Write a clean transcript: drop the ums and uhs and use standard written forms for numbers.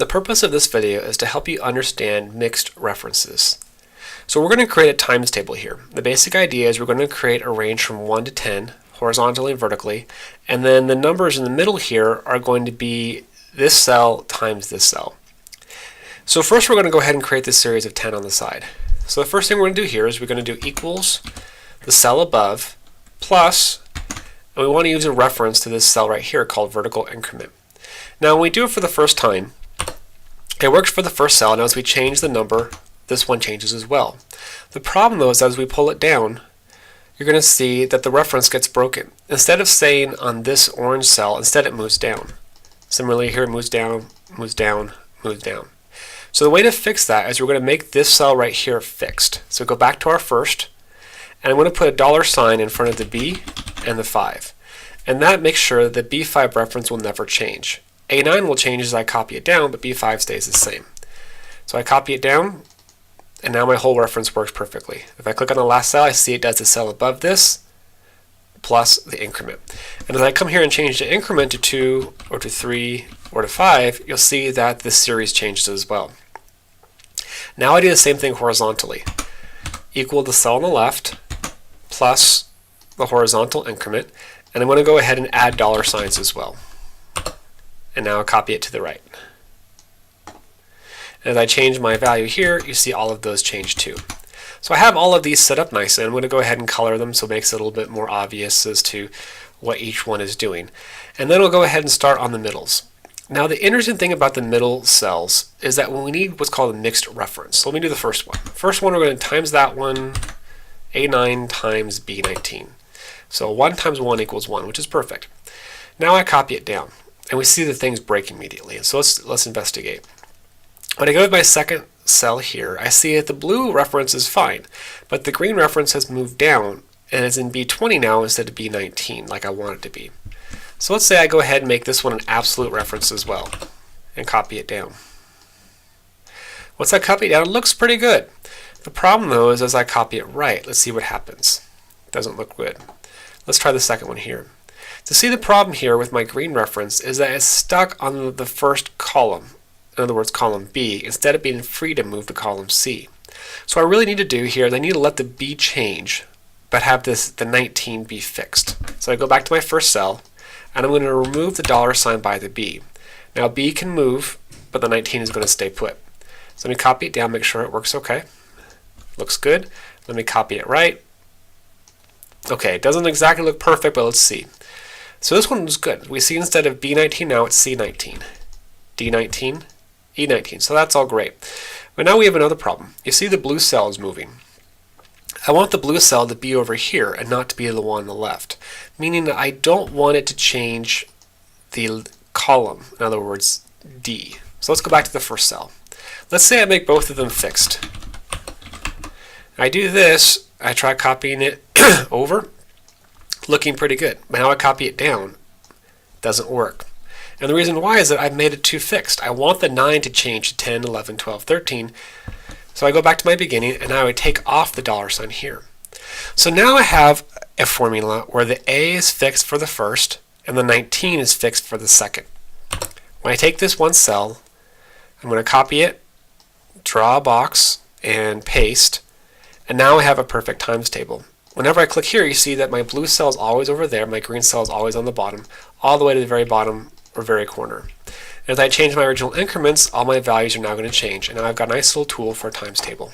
The purpose of this video is to help you understand mixed references. So we're going to create a times table here. The basic idea is we're going to create a range from 1 to 10, horizontally and vertically, and then the numbers in the middle here are going to be this cell times this cell. So first we're going to go ahead and create this series of 10 on the side. So the first thing we're going to do here is we're going to do equals the cell above plus, and we want to use a reference to this cell right here called vertical increment. Now when we do it for the first time, it works for the first cell, and as we change the number, this one changes as well. The problem though is as we pull it down, you're going to see that the reference gets broken. Instead of staying on this orange cell, instead it moves down. Similarly here it moves down, moves down, moves down. So the way to fix that is we're going to make this cell right here fixed. So go back to our first, and I'm going to put a $ in front of the B and the 5. And that makes sure that the B5 reference will never change. A9 will change as I copy it down, but B5 stays the same. So I copy it down, and now my whole reference works perfectly. If I click on the last cell, I see it does the cell above this plus the increment. And as I come here and change the increment to 2 or to 3 or to 5, you'll see that this series changes as well. Now I do the same thing horizontally. Equal the cell on the left plus the horizontal increment, and I'm going to go ahead and add $ as well. And now I'll copy it to the right. And as I change my value here, you see all of those change too. So I have all of these set up nicely, and I'm going to go ahead and color them so it makes it a little bit more obvious as to what each one is doing. And then we'll go ahead and start on the middles. Now the interesting thing about the middle cells is that we need what's called a mixed reference. So let me do the first one. First one, we're going to times that one, A9 times B19. So 1 times 1 equals 1, which is perfect. Now I copy it down, and we see the things break immediately. And so let's investigate. When I go to my second cell here, I see that the blue reference is fine, but the green reference has moved down and is in B20 now instead of B19 like I want it to be. So let's say I go ahead and make this one an absolute reference as well and copy it down. Once I copy it down, it looks pretty good. The problem though is as I copy it right, let's see what happens. It doesn't look good. Let's try the second one here. To see the problem here with my green reference is that it's stuck on the first column. In other words, column B, instead of being free to move to column C. So what I really need to do here is I need to let the B change, but have the 19 be fixed. So I go back to my first cell, and I'm going to remove the $ by the B. Now B can move, but the 19 is going to stay put. So let me copy it down, make sure it works okay. Looks good. Let me copy it right. Okay, it doesn't exactly look perfect, but let's see. So this one was good. We see instead of B19 now it's C19. D19, E19. So that's all great. But now we have another problem. You see the blue cell is moving. I want the blue cell to be over here and not to be the one on the left, meaning that I don't want it to change the column, in other words, D. So let's go back to the first cell. Let's say I make both of them fixed. I do this, I try copying it over, looking pretty good. But now I copy it down, doesn't work. And the reason why is that I've made it too fixed. I want the 9 to change to 10, 11, 12, 13. So I go back to my beginning, and now I take off the $ here. So now I have a formula where the A is fixed for the first, and the 19 is fixed for the second. When I take this one cell, I'm going to copy it, draw a box, and paste, and now I have a perfect times table. Whenever I click here, you see that my blue cell is always over there, my green cell is always on the bottom, all the way to the very bottom or very corner. And as I change my original increments, all my values are now going to change, and now I've got a nice little tool for a times table.